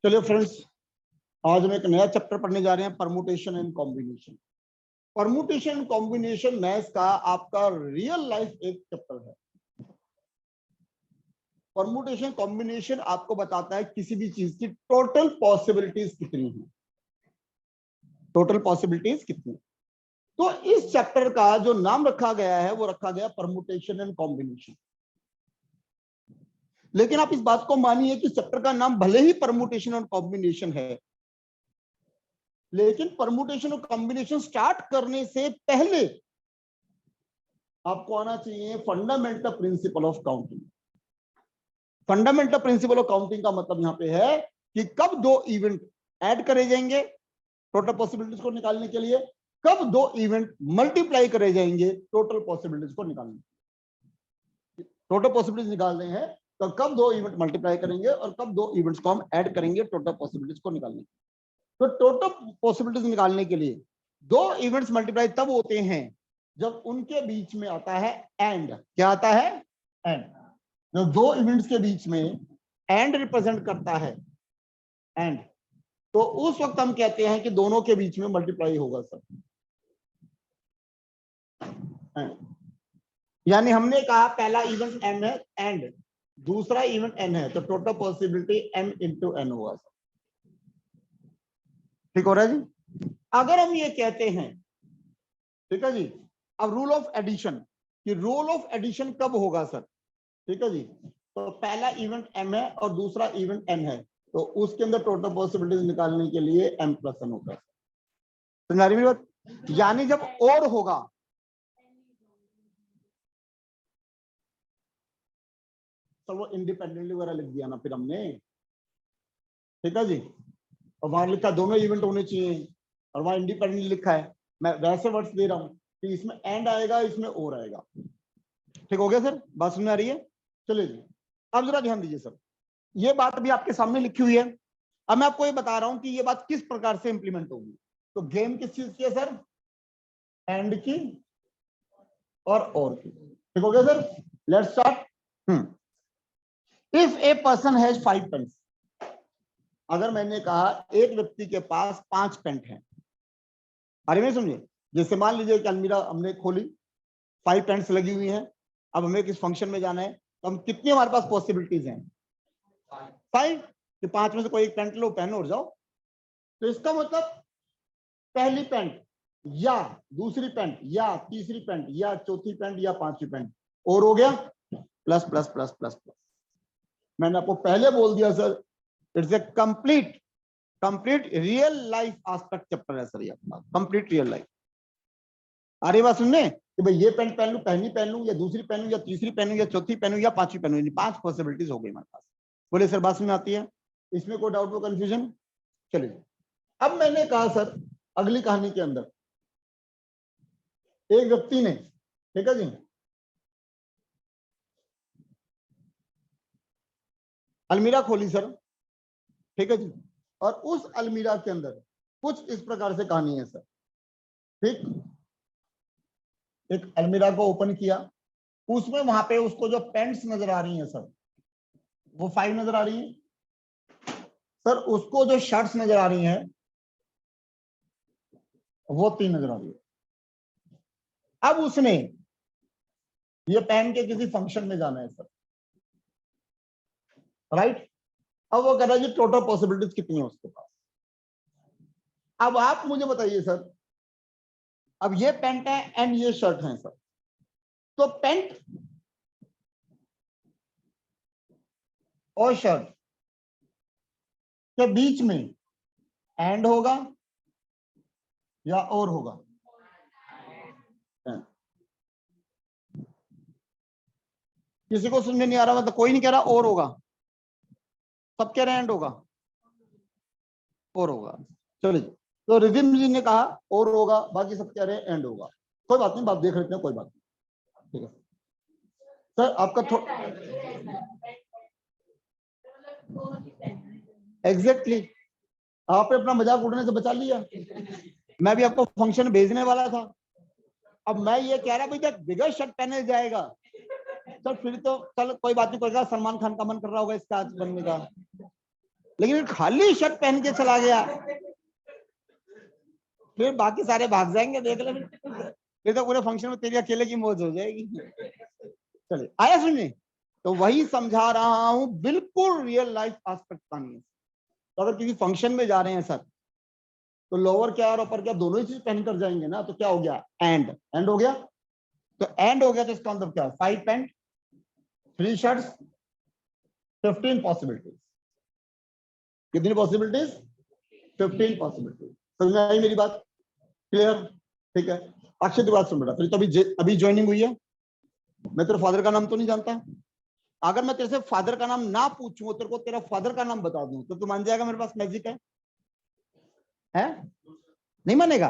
चलिए फ्रेंड्स, आज हम एक नया चैप्टर पढ़ने जा रहे हैं, permutation and combination. Permutation and combination maths का आपका रियल लाइफ एक चैप्टर है। परमुटेशन कॉम्बिनेशन आपको बताता है किसी भी चीज की टोटल पॉसिबिलिटीज कितनी है, टोटल पॉसिबिलिटीज कितनी। तो इस चैप्टर का जो नाम रखा गया है वो रखा गया परमुटेशन एंड कॉम्बिनेशन। लेकिन आप इस बात को मानिए कि चैप्टर का नाम भले ही परमुटेशन और कॉम्बिनेशन है, लेकिन परमुटेशन और कॉम्बिनेशन स्टार्ट करने से पहले आपको आना चाहिए fundamental principle of counting. Fundamental principle of counting का मतलब यहां पे है कि कब दो इवेंट ऐड करे जाएंगे टोटल पॉसिबिलिटीज को निकालने के लिए, कब दो इवेंट मल्टीप्लाई करे जाएंगे टोटल पॉसिबिलिटीज को निकालने। टोटल पॉसिबिलिटीज निकालने हैं तो कब दो इवेंट मल्टीप्लाई करेंगे और कब दो इवेंट्स को हम ऐड करेंगे टोटल पॉसिबिलिटीज को निकालने। तो टोटल पॉसिबिलिटीज निकालने के लिए दो इवेंट्स मल्टीप्लाई तब होते हैं जब उनके बीच में आता है एंड। क्या आता है? एंड। जब दो इवेंट्स के बीच में एंड रिप्रेजेंट करता है, एंड, तो उस वक्त हम कहते हैं कि दोनों के बीच में मल्टीप्लाई होगा सर। यानी हमने कहा पहला इवेंट एम है एंड दूसरा इवेंट एन है, तो total possibility M into N होगा सर। ठीक हो रहा है जी? अगर हम ये कहते हैं, ठीक है जी, अब रूल ऑफ एडिशन, कि रूल ऑफ एडिशन कब होगा सर, ठीक है जी, तो पहला इवेंट एम है और दूसरा इवेंट एन है, तो उसके अंदर टोटल पॉसिबिलिटीज निकालने के लिए एम प्लस एन होगा। समझ रही मेरी बात? यानी जब और होगा, तो वो इंडिपेंडेंटली वगैरह लिख दिया ना फिर हमने, ठीक है जी, और वहां लिखा दोनों इवेंट होने चाहिए और वहां इंडिपेंडेंटली लिखा है। मैं वैसे वर्ड्स दे रहा हूं कि इसमें एंड आएगा, इसमें और आएगा। ठीक हो गया सर? बात समझ आ रही है? चलिए जी, अब जरा ध्यान दीजिए सर, ये बात भी आपके सामने लिखी हुई है। अब मैं आपको ये बता रहा हूं कि ये बात किस प्रकार से इंप्लीमेंट होगी। तो गेम किस चीज की है सर? एंड की और की। ठीक हो गया sir? Let's start. If a person has 5 pens, अगर मैंने कहा एक व्यक्ति के पास 5 पेन है, अरे नहीं समझे, जैसे मान लीजिए कि अलमीरा हमने खोली, 5 पेन्स लगी हुई हैं, अब हमें किस फंक्शन में जाना है, तो हम कितनी हमारे पास पॉसिबिलिटीज हैं? 5। कि 5 में से कोई एक पेंट लो, पेन और जाओ। तो इसका मतलब पहली पेंट या दूसरी पेंट या तीसरी पेंट या चौथी पेंट या पांचवी पेंट और हो गया plus plus plus plus plus. मैंने आपको पहले बोल दिया sir, it's a complete real life aspect chapter है सर, ये आपका कंप्लीट रियल लाइफ। आ रही बात सुनने कि भाई ये पेन पहन लूं, पहनी पहन लूं या दूसरी पहनूं या तीसरी पहनूं या चौथी पहनूं या पांचवी पहनूं, 5 पॉसिबिलिटीज हो गई हमारे पास। बोले सर बात समझ आती है? इसमें कोई डाउट, कोई कंफ्यूजन? चलिए, अब मैंने कहा सर अगली कहानी के अंदर एक व्यक्ति ने, ठीक है जी, अलमीरा खोली सर, ठीक है जी, और उस अलमीरा के अंदर कुछ इस प्रकार से कहानी है सर। ठीक, एक अलमीरा को ओपन किया, उसमें वहां पे उसको जो पेंट्स नजर आ रही हैं सर, वो 5 नजर आ रही हैं सर। उसको जो शर्ट्स नजर आ रही हैं वो 3 नजर आ रही है। अब उसने ये पहन के किसी फंक्शन में जाना है सर, राइट? अब वो कह रहा है जी टोटल पॉसिबिलिटीज कितनी है उसके पास। अब आप मुझे बताइए सर, अब ये पैंट है एंड ये शर्ट है सर, तो पैंट और शर्ट के बीच में एंड होगा या और होगा? किसी को समझ में नहीं आ रहा? मतलब कोई नहीं कह रहा और होगा, सब कह रहे हैं एंड होगा, और होगा। चलिए, तो रिदिम जी ने कहा और होगा, बाकी सब कह रहे हैं एंड होगा। कोई बात नहीं, बात देख लेते हैं, कोई बात नहीं। ठीक है सर, आपका एग्जैक्टली आपने अपना मजाक उड़ने से बचा लिया। मैं भी आपको फंक्शन भेजने वाला था, अब मैं ये कह रहा भाई जब बिगर शर्ट पहने जाएगा तो फिर तो चल कोई बात नहीं, कोई सलमान खान का मन कर रहा होगा इसका आज बनने का। लेकिन खाली शर्ट पहन के चला गया, फिर बाकी सारे भाग जाएंगे, देख ले फिर तो पूरे फंक्शन में तेरी अकेले की मौज हो जाएगी। चलिए, आया सुनिए। तो वही समझा रहा हूं, बिल्कुल रियल लाइफ एस्पेक्ट कहानी है। तो अगर किसी फंक्शन में जा रहे हैं सर, तो लोअर क्या और अपर क्या दोनों ही चीज पहन कर जाएंगे ना, तो क्या हो गया, एंड हो गया। तो एंड हो गया तो इसका मतलब क्या, 5 पैंट 3 शर्ट्स 15 पॉसिबिलिटीज। कितनी पॉसिबिलिटीज, 15 पॉसिबिलिटीज। समझ में आई मेरी बात, क्लियर, ठीक है। अक्षय की बात सुन बेटा, फिर तो अभी ज्वाइनिंग हुई है, मैं तेरे फादर का नाम तो नहीं जानता। अगर मैं तेरे से फादर का नाम ना पूछूं, तेरे को तेरा फादर का नाम बता दूं, तो तू मान जाएगा मेरे पास मैजिक है? नहीं मानेगा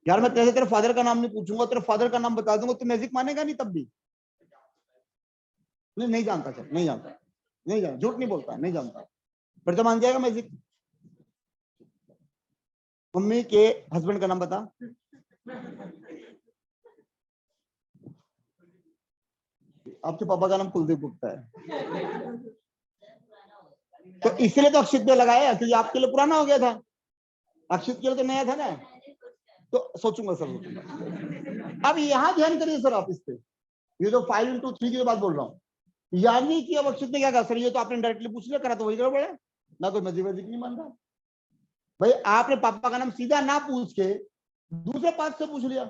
यार? मैं तेरे से तेरे फादर का नाम नहीं पूछूंगा, तेरे फादर का नाम बता दूंगा, तो मैजिक मानेगा नहीं तब भी? नहीं जानता, चल नहीं जानता, नहीं जानता, झूठ नहीं बोलता, नहीं जानता, फिर तो मान जाएगा मैजिक। मम्मी के हस्बैंड का नाम बता। आपके पापा का नाम कुलदीप गुप्ता है, तो इसलिए तो अक्षित पे लगाया, क्योंकि आपके लिए पुराना हो गया था, अक्षित के लिए तो नया था ना। तो सोचूंगा सर, सोचूंगा। अब यहाँ ध्यान करिए सर आप इस पे, ये जो 5x3 की बात बोल रहा हूँ, यानी कि अब अक्षित ने क्या कहा, सर ये तो आपने डायरेक्टली पूछ लिया, करा तो वही गड़बड़ है ना, कोई मैजिक वैजिक नहीं मान रहा भाई। आपने पापा का नाम सीधा ना पूछ के दूसरे पास से पूछ लिया।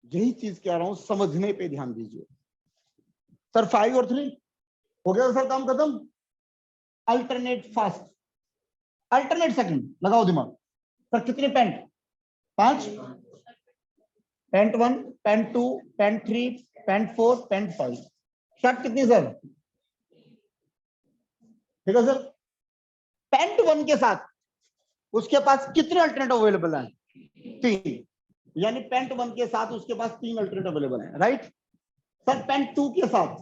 यही चीज कह रहा हूं, समझने पे ध्यान दीजिए सर। 5 और 3 हो गया सर, काम खत्म। अल्टरनेट फास्ट, अल्टरनेट सेकंड, लगाओ दिमाग। सर कितने pant, 5, pant 1, pant 2, pant 3, pant 4, pant 5। Shirt कितनी सर, ठीक है सर। पैंट 1 के साथ उसके पास कितने अल्टरनेट अवेलेबल हैं, 3, यानी पैंट 1 के साथ उसके पास 3 अल्टरनेट अवेलेबल हैं, राइट। सर पैंट 2 के साथ,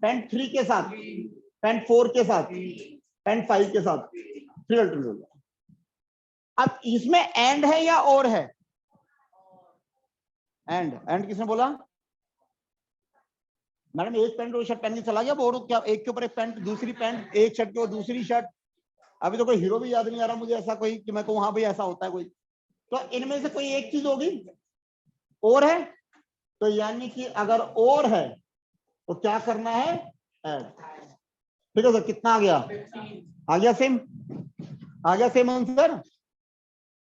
पैंट 3 के साथ, पैंट 4 के साथ, पैंट 5 के साथ 3 अल्टरनेट। अब इसमें एंड है या और है, एंड किसने बोला? मैडम एक पैंट और शर्ट पहन के चला गया, और क्या एक के ऊपर एक पैंट, दूसरी पैंट, एक शर्ट के ऊपर दूसरी शर्ट। अभी तो कोई हीरो भी याद नहीं आ रहा मुझे ऐसा कोई कि मैं कहूं हाँ भाई ऐसा होता है कोई। तो इनमें से कोई एक चीज होगी और है, तो यानी कि अगर और है तो क्या करना है, ऐड। ठीक है सर, कितना आ गया, आ गया सेम, आ गया सेम आंसर।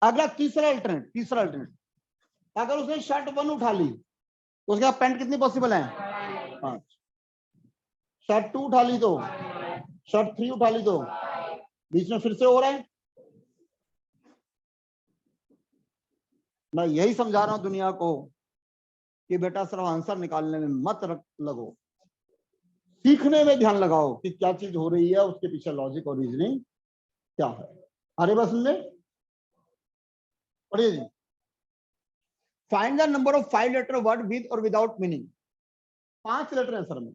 अगला तीसरा अल्टरनेट, अगर उसने शर्ट 1 उठा ली तो उसके बाद पैंट कितनी पॉसिबल है, 5। शर्ट 2 उठा ली तो, शर्ट 3 उठा ली तो, बीच में फिर से हो रहा है। मैं यही समझा रहा हूं दुनिया को कि बेटा सिर्फ आंसर निकालने में मत लगो, सीखने में ध्यान लगाओ कि क्या चीज हो रही है, उसके पीछे लॉजिक और रीजनिंग क्या है। अरे बस सुन ले, पढ़िए जी। Find the number of 5 letter word with और विदाउट मीनिंग। 5 लेटर है सर में,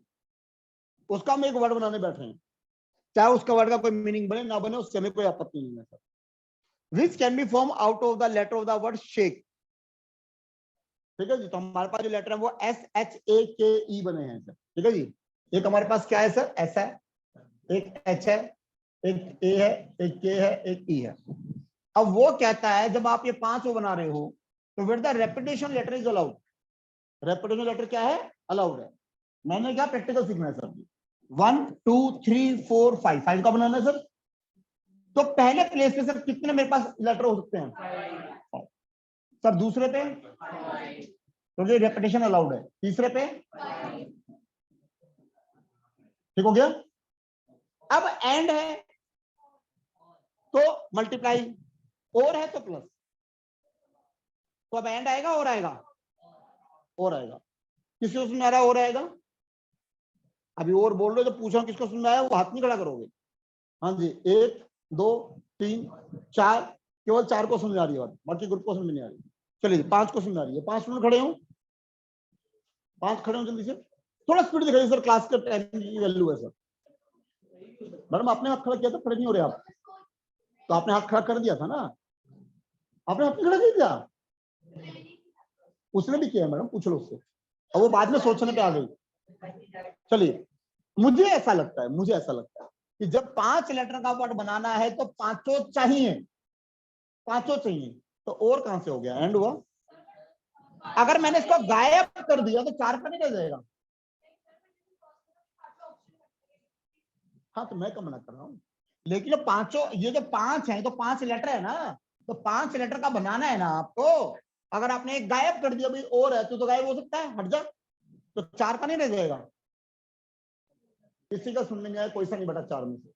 उसका हम एक वर्ड बनाने बैठे हैं, चाहे उसका वर्ड का कोई मीनिंग बने ना बने, उससे हमें कोई आपत्ति नहीं है sir. Which can be form out of the letter of the word shake. ठीक है जी, तो हमारे पास जो लेटर है वो SHAKE बने हैं सर। ठीक है जी, एक हमारे पास क्या है सर, S है, एक H है, एक A है, एक K है, एक E है। अब वो कहता है जब आप ये 5 वो बना रहे हो तो with the repetition letter is allowed. Repetition letter क्या है, अलाउड है। मैंने क्या प्रैक्टिकल सीखना है सर, 1 2 3 4 5, 5 का बनाना है सर। तो पहले प्लेस पे सर कितने मेरे पास लेटर हो सकते हैं सर, दूसरे पे तो ये रेपिटेशन अलाउड है, तीसरे पे ठीक हो गया। अब एंड है तो मल्टीप्लाई, और है तो प्लस, तो अब एंड आएगा और आएगा, और आएगा। किसको समझ आ रहा है और आएगा? अभी और बोल रहे हो, जो पूछा किसको समझ आया वो हाथ नहीं खड़ा करोगे। हाँ जी, 1 2 3 4, केवल 4 को समझ आ रही है बात, बाकी ग्रुप को समझ नहीं आ रही। चलिए 5 को समझ आ रही है, 5 मिनट खड़े हो, 5 खड़े हो जल्दी से, थोड़ा स्पीड दिखाइए सर, क्लास के टाइम की वैल्यू है सर। मैडम आपने हाथ खड़ा किया था, खड़े नहीं हो रहे आप, तो आपने हाथ खड़ा कर दिया था ना, आपने हाथ खड़ा कर दिया, उसने भी किया है मैडम, पूछ लो उससे, और वो बाद में सोचने पे आ गई। चलिए, मुझे ऐसा लगता है कि जब 5 लेटर का वर्ड बनाना है तो पांचों चाहिए, पांचों चाहिए, तो और कहां से हो गया, एंड हुआ। अगर मैंने इसको गायब कर दिया तो 4 का नहीं रह जाएगा। हाँ तो मैं क्या मना कर रहा हूँ, लेकिन जो पांचों, ये जो 5 है तो 5 लेटर है ना, तो 5 लेटर का बनाना है ना आपको। अगर आपने एक गायब कर दिया भाई और है तो गायब हो सकता है, हट जा, तो 4 का नहीं रह जाएगा। किसी का सुनने में आया, कोई सा नहीं बटा 4 में से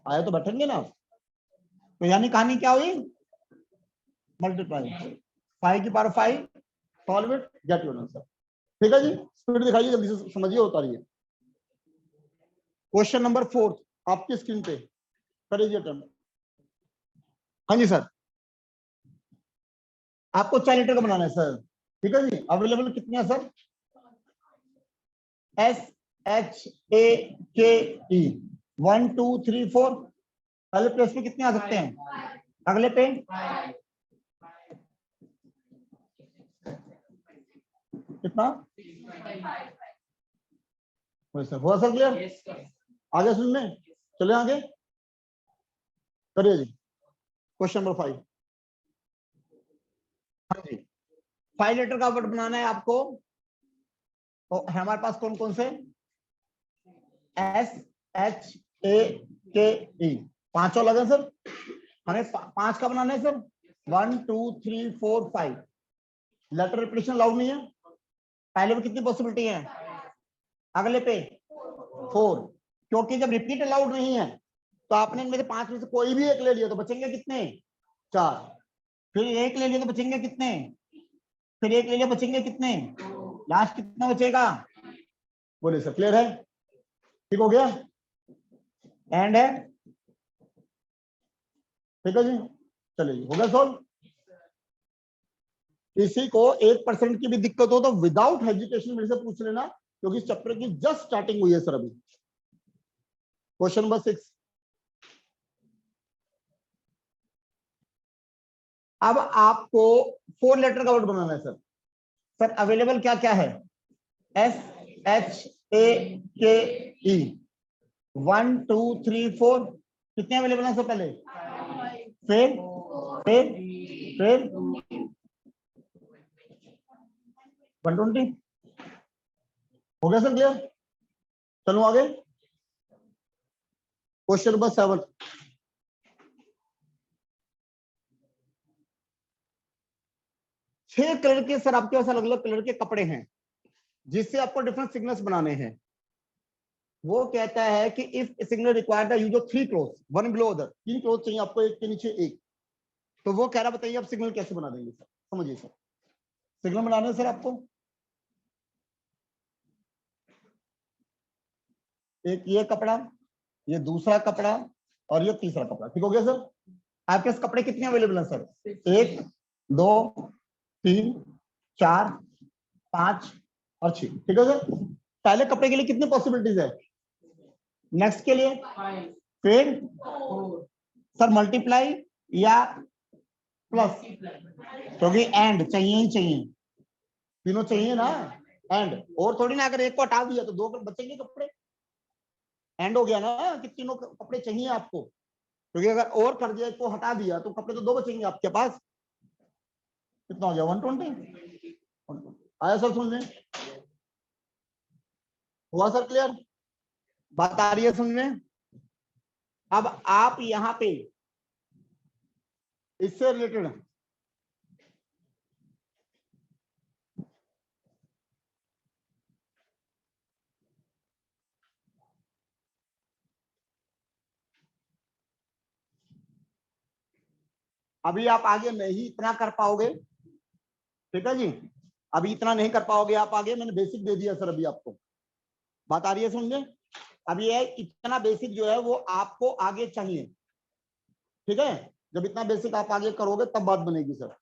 आया तो बैठेंगे ना। तो यानी कहानी क्या हुई, मल्टीप्लाई 5 की power 5, solve it, get your answer. ठीक है जी, स्पीड दिखाइए जल्दी से, समझिए होता रही है। क्वेश्चन नंबर 4 आपकी स्क्रीन पे, करिए अटेम्प्ट। हाँ जी सर, आपको 4 लीटर का बनाना है सर। ठीक है जी, अवेलेबल कितने हैं सर, SHAKE 1 2 3 4। पहले प्लेस पे कितने आ सकते हैं, अगले पे कितना, हुआ सर क्लियर, आगे सुनने, चले आगे, करिए जी। क्वेश्चन नंबर 5, हाँ जी, 5 लीटर का वर्ड बनाना है आपको। तो हमारे पास कौन कौन से, SHAKE, पांचों लगे सर, हमें 5 का बनाना है सर, 1 2 3 4 5। लेटर रिपीटेशन अलाउड नहीं है, पहले में कितनी पॉसिबिलिटी है, अगले पे 4, क्योंकि जब रिपीट अलाउड नहीं है तो आपने इनमें से 5 में से कोई भी एक ले लिया तो बचेंगे कितने, 4, फिर एक ले लिया तो बचेंगे कितने, फिर एक ले लिया बचेंगे कितने, लास्ट कितना बचेगा, बोले सर क्लियर है, ठीक हो गया, एंड है, ठीक है जी, चलिए हो गया सॉल्व। किसी को 1% की भी दिक्कत हो तो विदाउट हेजिटेशन मेरे से पूछ लेना, क्योंकि इस चैप्टर की जस्ट स्टार्टिंग हुई है सर अभी। क्वेश्चन नंबर 6, अब आपको 4 लेटर का वर्ड बनाना है सर। सर अवेलेबल क्या क्या है, SHAKE 1 2 3 4, कितने अवेलेबल है सर पहले, फिर फिर फिर 120, हो गया सर क्लियर, चलो आगे। क्वेश्चन नंबर 7, छह कलर के सर आपके पास अलग अलग कलर के कपड़े हैं जिससे आपको डिफरेंट सिग्नल्स बनाने हैं। वो कहता है कि if signal required the use of 3 cloth one below other, 3 cloth चाहिए आपको, एक के नीचे एक। तो वो कह रहा बताइए आप सिग्नल कैसे बना देंगे सर, समझिए सर, सिग्नल बनाना है सर आपको, एक ये कपड़ा, ये दूसरा कपड़ा और ये तीसरा कपड़ा, ठीक हो गया सर। आपके पास कपड़े कितने अवेलेबल हैं सर, 1 2 3 4 5 और 6, ठीक है सर। पहले कपड़े के लिए कितनी पॉसिबिलिटीज है, नेक्स्ट के लिए, फिर सर मल्टीप्लाई या प्लस, क्योंकि एंड चाहिए ही चाहिए, तीनों चाहिए ना, एंड, और थोड़ी ना अगर एक को हटा दिया तो 2 बचेंगे कपड़े, एंड हो गया ना कि तीनों कपड़े चाहिए आपको, क्योंकि अगर और कर दिया, एक को हटा दिया तो कपड़े तो 2 बचेंगे आपके पास। कितना हो गया, 120, आया सर सुनने, हुआ सर क्लियर, बात आ रही है सुनने। अब आप यहाँ पे इससे रिलेटेड अभी आप आगे नहीं इतना कर पाओगे, ठीक है जी, अभी इतना नहीं कर पाओगे आप आगे, मैंने बेसिक दे दिया सर अभी आपको, बात आ रही है समझे। अब ये इतना बेसिक जो है वो आपको आगे चाहिए, ठीक है, जब इतना बेसिक आप आगे करोगे तब बात बनेगी सर।